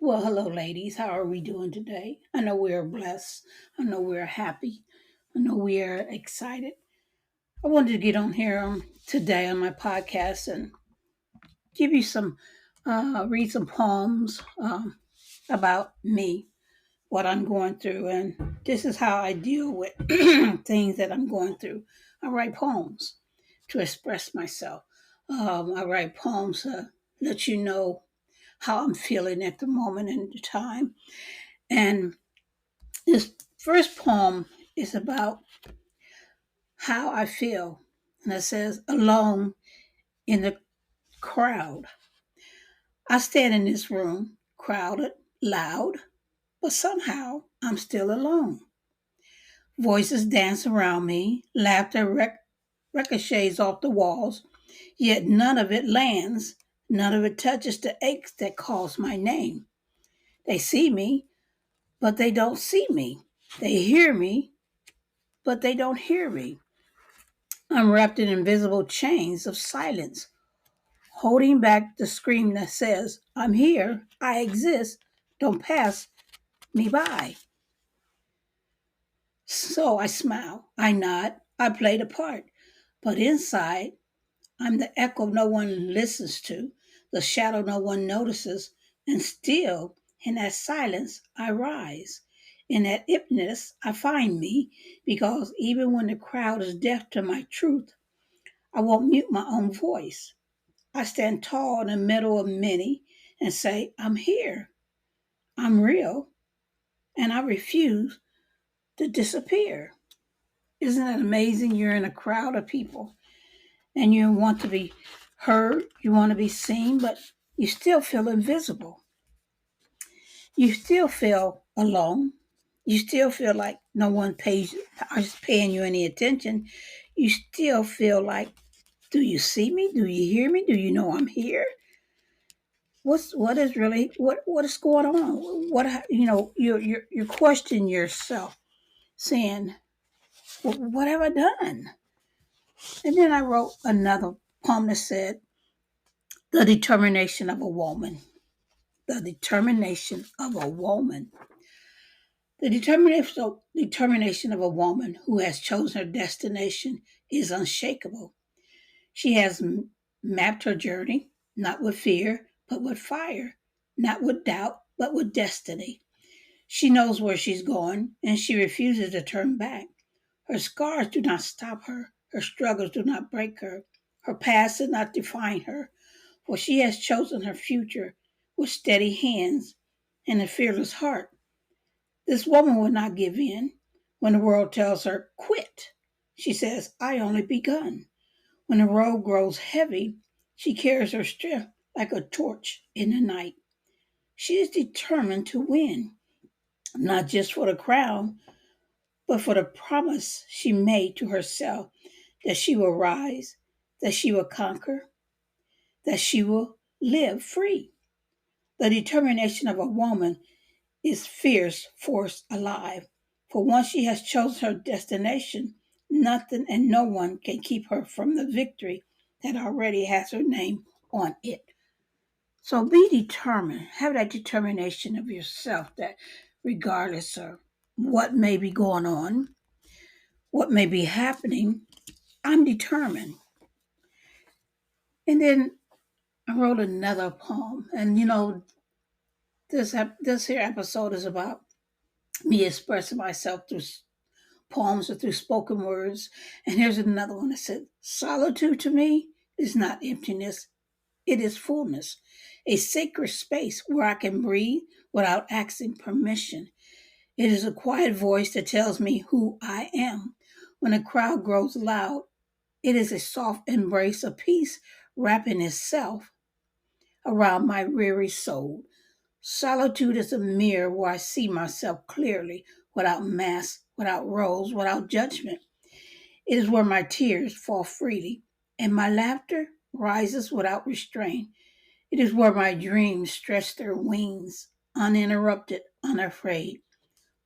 Well, hello, ladies. How are we doing today? I know we are blessed. I know we are happy. I know we are excited. I wanted to get on here today on my podcast and give you read some poems about me, what I'm going through, and this is how I deal with things that I'm going through. I write poems to express myself. I write poems to let you know how I'm feeling at the moment in the time. And this first poem is about how I feel. And it says, alone in the crowd. I stand in this room, crowded, loud, but somehow I'm still alone. Voices dance around me, laughter ricochets off the walls, yet none of it lands, none of it touches the aches that calls my name. They see me, but they don't see me. They hear me, but they don't hear me. I'm wrapped in invisible chains of silence, holding back the scream that says, I'm here, I exist, don't pass me by. So I smile, I nod, I play the part. But inside, I'm the echo no one listens to, the shadow no one notices, and still, in that silence, I rise. In that emptiness, I find me, because even when the crowd is deaf to my truth, I won't mute my own voice. I stand tall in the middle of many and say, I'm here, I'm real, and I refuse to disappear. Isn't it amazing? You're in a crowd of people and you want to be heard, you want to be seen, but you still feel invisible. You still feel alone. You still feel like no one is paying you any attention. You still feel like, do you see me? Do you hear me? Do you know I'm here? What is going on? You question yourself, saying, What have I done?" And then I wrote another poem that said, "The determination of a woman." The determination of a woman. The determination of a woman who has chosen her destination is unshakable. She has mapped her journey, not with fear, but with fire, not with doubt, but with destiny. She knows where she's going, and she refuses to turn back. Her scars do not stop her. Her struggles do not break her. Her past does not define her, for she has chosen her future with steady hands and a fearless heart. This woman will not give in when the world tells her, quit. She says, I only begun. When the road grows heavy, she carries her strength like a torch in the night. She is determined to win, not just for the crown, but for the promise she made to herself that she will rise, that she will conquer, that she will live free. The determination of a woman is fierce force alive. For once she has chosen her destination, nothing and no one can keep her from the victory that already has her name on it. So be determined. Have that determination of yourself that regardless of what may be going on, what may be happening, I'm determined. And then I wrote another poem. And this here episode is about me expressing myself through poems or through spoken words. And here's another one that said, solitude to me is not emptiness, it is fullness, a sacred space where I can breathe without asking permission. It is a quiet voice that tells me who I am. When a crowd grows loud, it is a soft embrace of peace wrapping itself around my weary soul. Solitude is a mirror where I see myself clearly, without masks, without roles, without judgment. It is where my tears fall freely and my laughter rises without restraint. It is where my dreams stretch their wings, uninterrupted, unafraid.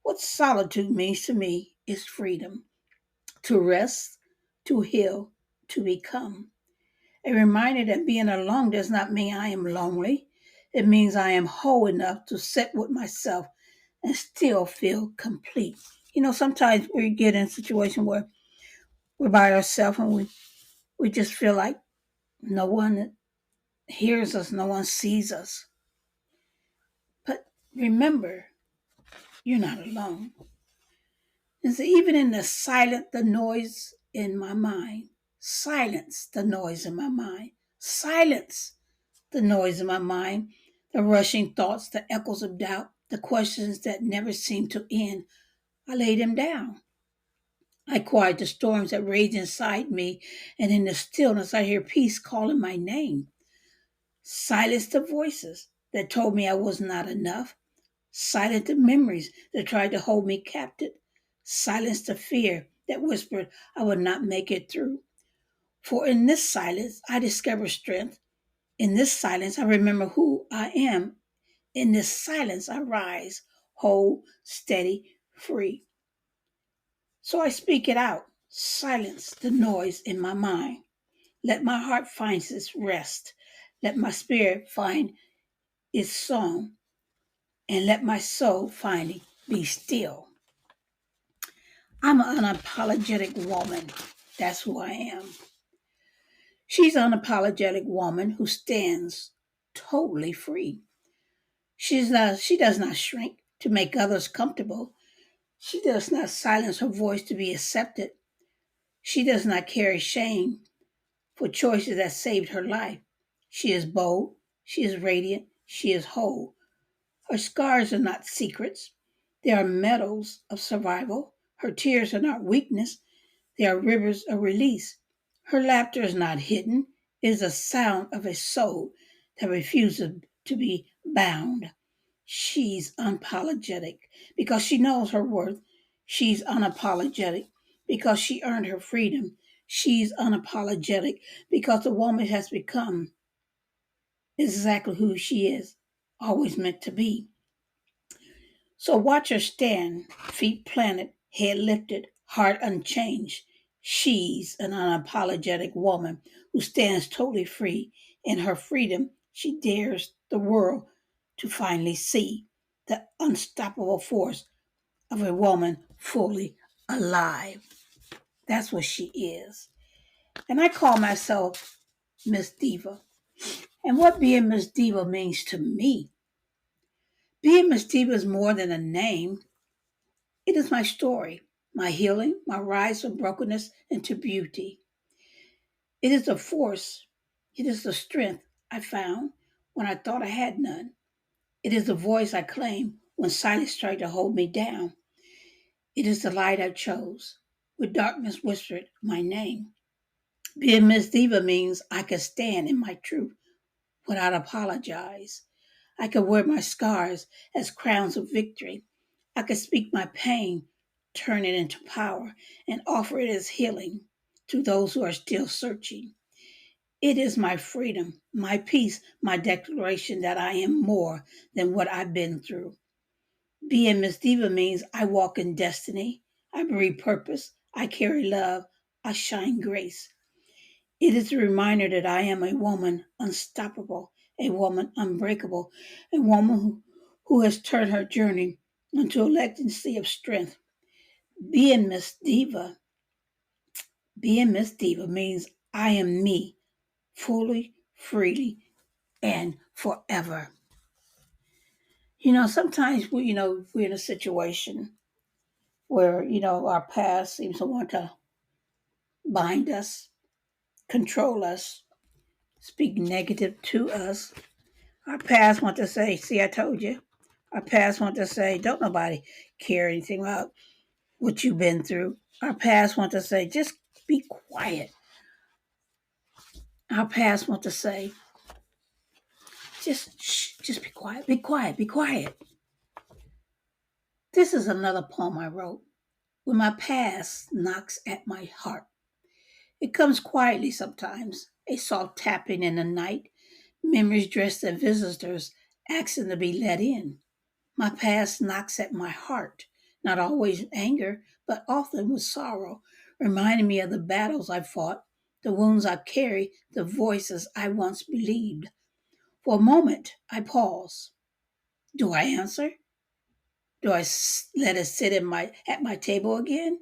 What solitude means to me is freedom to rest, to heal, to become. A reminder that being alone does not mean I am lonely. It means I am whole enough to sit with myself and still feel complete. Sometimes we get in a situation where we're by ourselves and we just feel like no one hears us, no one sees us. But remember, you're not alone. And so even in the noise in my mind, silence the noise in my mind, silence the noise in my mind, the rushing thoughts, the echoes of doubt, the questions that never seem to end. I lay them down. I quiet the storms that rage inside me, and in the stillness I hear peace calling my name. Silence the voices that told me I was not enough. Silence the memories that tried to hold me captive. Silence the fear that whispered I would not make it through. For in this silence I discover strength. In this silence I remember who I am. In this silence I rise, whole, steady, free. So I speak it out. Silence the noise in my mind. Let my heart find its rest. Let my spirit find its song. And let my soul finally be still. I'm an unapologetic woman. That's who I am. She's an unapologetic woman who stands totally free. She does not shrink to make others comfortable. She does not silence her voice to be accepted. She does not carry shame for choices that saved her life. She is bold. She is radiant. She is whole. Her scars are not secrets. They are medals of survival. Her tears are not weakness. They are rivers of release. Her laughter is not hidden. It is the sound of a soul that refuses to be bound. She's unapologetic because she knows her worth. She's unapologetic because she earned her freedom. She's unapologetic because the woman has become exactly who she is, always meant to be. So watch her stand, feet planted, head lifted, heart unchanged. She's an unapologetic woman who stands totally free. In her freedom, she dares the world to finally see the unstoppable force of a woman fully alive. That's what she is. And I call myself Miss Diva. And what being Miss Diva means to me, being Miss Diva is more than a name. It is my story, my healing, my rise from brokenness into beauty. It is the force, it is the strength I found when I thought I had none. It is the voice I claimed when silence tried to hold me down. It is the light I chose when darkness whispered my name. Being Miss Diva means I can stand in my truth without apologize. I could wear my scars as crowns of victory. I could speak my pain, turn it into power, and offer it as healing to those who are still searching. It is my freedom, my peace, my declaration that I am more than what I've been through. Being Miss Diva means I walk in destiny, I breathe purpose, I carry love, I shine grace. It is a reminder that I am a woman unstoppable, a woman unbreakable, a woman who has turned her journey into a legacy of strength. Being Miss Diva, being Miss Diva means I am me, fully, freely, and forever. Sometimes we're in a situation where, our past seems to want to bind us, control us, speak negative to us. Our past want to say, see, I told you. Our past want to say, don't nobody care anything about what you've been through. Our past want to say, just be quiet. Our past want to say, just shh, just be quiet, be quiet, be quiet. This is another poem I wrote. When my past knocks at my heart, it comes quietly sometimes, a soft tapping in the night, memories dressed as visitors asking to be let in. My past knocks at my heart, not always in anger, but often with sorrow, reminding me of the battles I fought, the wounds I carried, the voices I once believed. For a moment, I pause. Do I answer? Do I let it sit at my table again?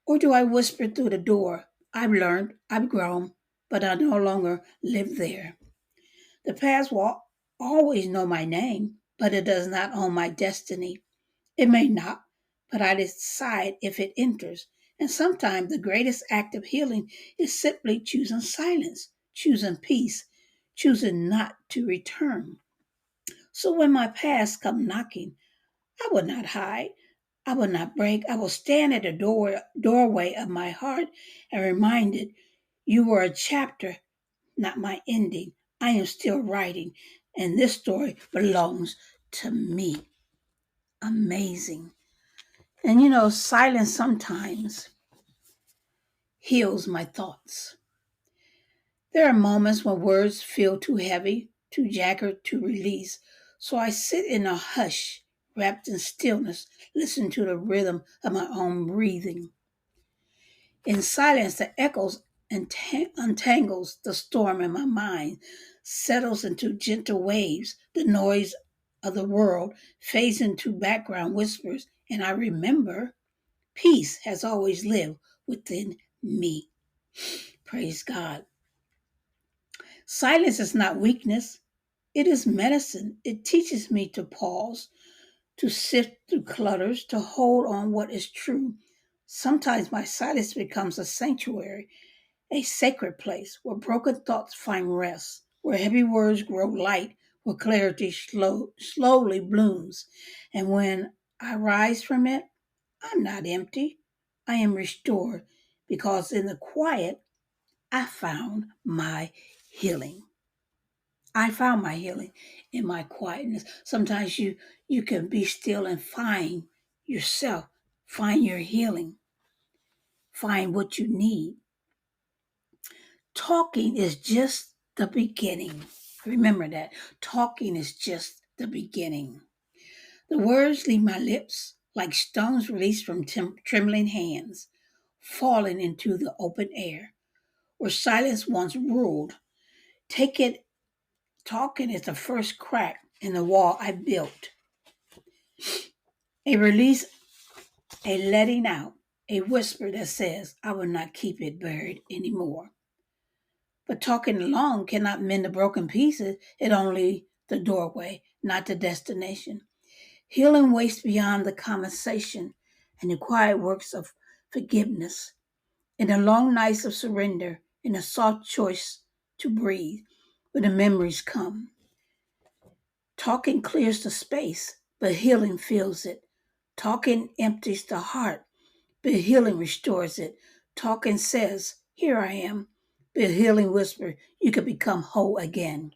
Or do I whisper through the door, I've learned, I've grown, but I no longer live there? The past will always know my name, but it does not own my destiny. It may not, but I decide if it enters. And sometimes the greatest act of healing is simply choosing silence, choosing peace, choosing not to return. So when my past come knocking, I will not hide. I will not break. I will stand at the doorway of my heart and reminded you were a chapter, not my ending. I am still writing, and this story belongs to me. Amazing. And silence sometimes heals my thoughts. There are moments when words feel too heavy, too jagged to release. So I sit in a hush, wrapped in stillness, listen to the rhythm of my own breathing. In silence, the echoes untangles the storm in my mind, settles into gentle waves. The noise of the world fades into background whispers, and I remember peace has always lived within me. Praise God. Silence is not weakness, it is medicine. It teaches me to pause, to sift through clutters, to hold on what is true. Sometimes my silence becomes a sanctuary, a sacred place where broken thoughts find rest, where heavy words grow light, where clarity slowly blooms. And when I rise from it, I'm not empty. I am restored because in the quiet, I found my healing. I found my healing in my quietness. Sometimes you can be still and find yourself, find your healing, find what you need. Talking is just the beginning. Remember that. Talking is just the beginning. The words leave my lips like stones released from trembling hands, falling into the open air, where silence once ruled. Take it, talking is the first crack in the wall I built. A release, a letting out, a whisper that says, I will not keep it buried anymore. But talking alone cannot mend the broken pieces. It only the doorway, not the destination. Healing waits beyond the conversation and the quiet works of forgiveness. In the long nights of surrender, in the soft choice to breathe, when the memories come. Talking clears the space, but healing fills it. Talking empties the heart, but healing restores it. Talking says, Here I am. But healing whisper, You can become whole again.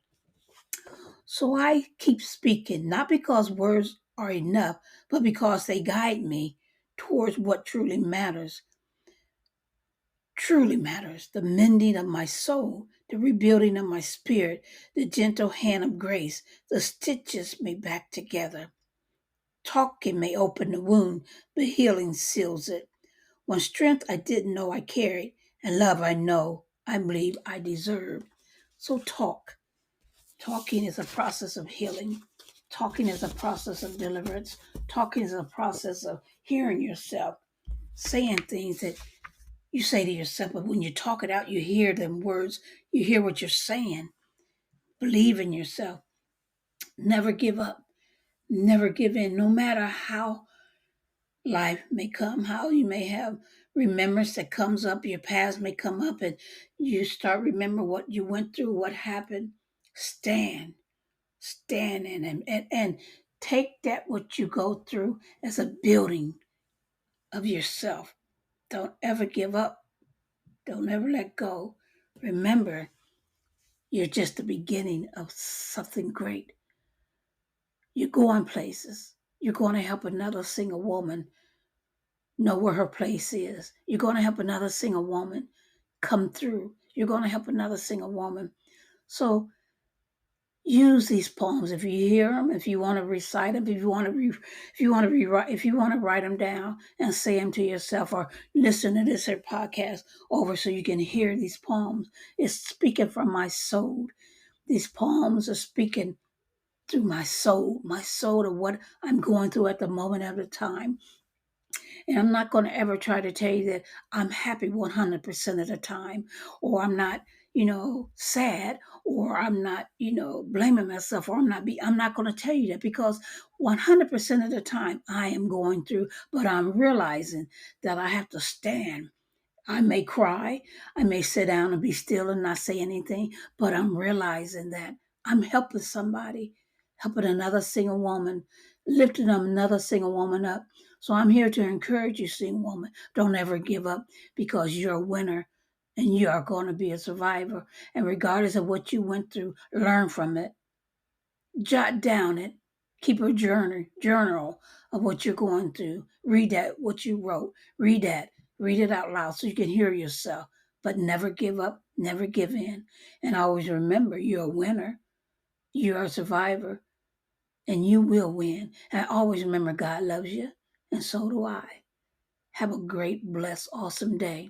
So I keep speaking, not because words are enough, but because they guide me towards what truly matters, the mending of my soul, the rebuilding of my spirit, the gentle hand of grace, the stitches me back together. Talking may open the wound, but healing seals it. When strength I didn't know I carried, and love I know I believe I deserve. So talk. Talking is a process of healing. Talking is a process of deliverance. Talking is a process of hearing yourself, saying things that you say to yourself, but when you talk it out, you hear them words, you hear what you're saying. Believe in yourself. Never give up. Never give in, no matter how life may come, how you may have remembrance that comes up, your past may come up, and you start remember what you went through, what happened. Stand in and take that what you go through as a building of yourself. Don't ever give up. Don't ever let go. Remember, you're just the beginning of something great. You're going places. You're going to help another single woman know where her place is. You're going to help another single woman come through. You're going to help another single woman. So use these poems if you hear them, if you want to recite them, if you want to write them down and say them to yourself, or listen to this podcast over so you can hear these poems. It's speaking from my soul. These poems are speaking through my soul to what I'm going through at the moment of the time. And I'm not going to ever try to tell you that I'm happy 100% of the time, or I'm not, sad, or I'm not, blaming myself, or I'm not going to tell you that, because 100% of the time I am going through, but I'm realizing that I have to stand. I may cry, I may sit down and be still and not say anything, but I'm realizing that I'm helping somebody, helping another single woman, lifting up another single woman up. So I'm here to encourage you, single woman. Don't ever give up, because you're a winner and you are going to be a survivor. And regardless of what you went through, learn from it, jot down it, keep a journal of what you're going through. Read that, what you wrote. Read it out loud so you can hear yourself. But never give up, never give in. And always remember, you're a winner, you're a survivor, and you will win. And always remember, God loves you, and so do I. Have a great, blessed, awesome day.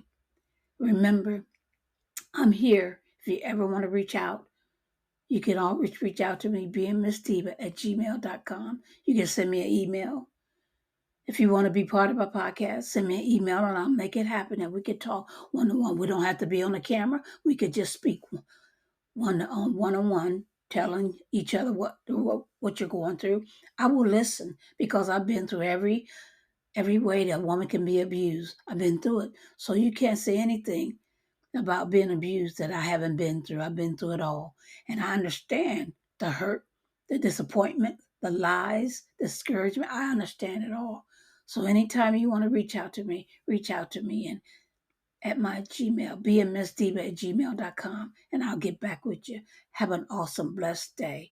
Remember, I'm here if you ever want to reach out. You can always reach out to me, beingmissdiva@gmail.com. You can send me an email. If you want to be part of my podcast, send me an email and I'll make it happen and we can talk one-on-one. We don't have to be on the camera. We could just speak one-on-one, telling each other what you're going through. I will listen, because I've been through every way that a woman can be abused. I've been through it. So you can't say anything about being abused that I haven't been through. I've been through it all. And I understand the hurt, the disappointment, the lies, the discouragement. I understand it all. So anytime you want to reach out to me, reach out to me and at my Gmail, beingmissdiva@gmail.com, and I'll get back with you. Have an awesome, blessed day.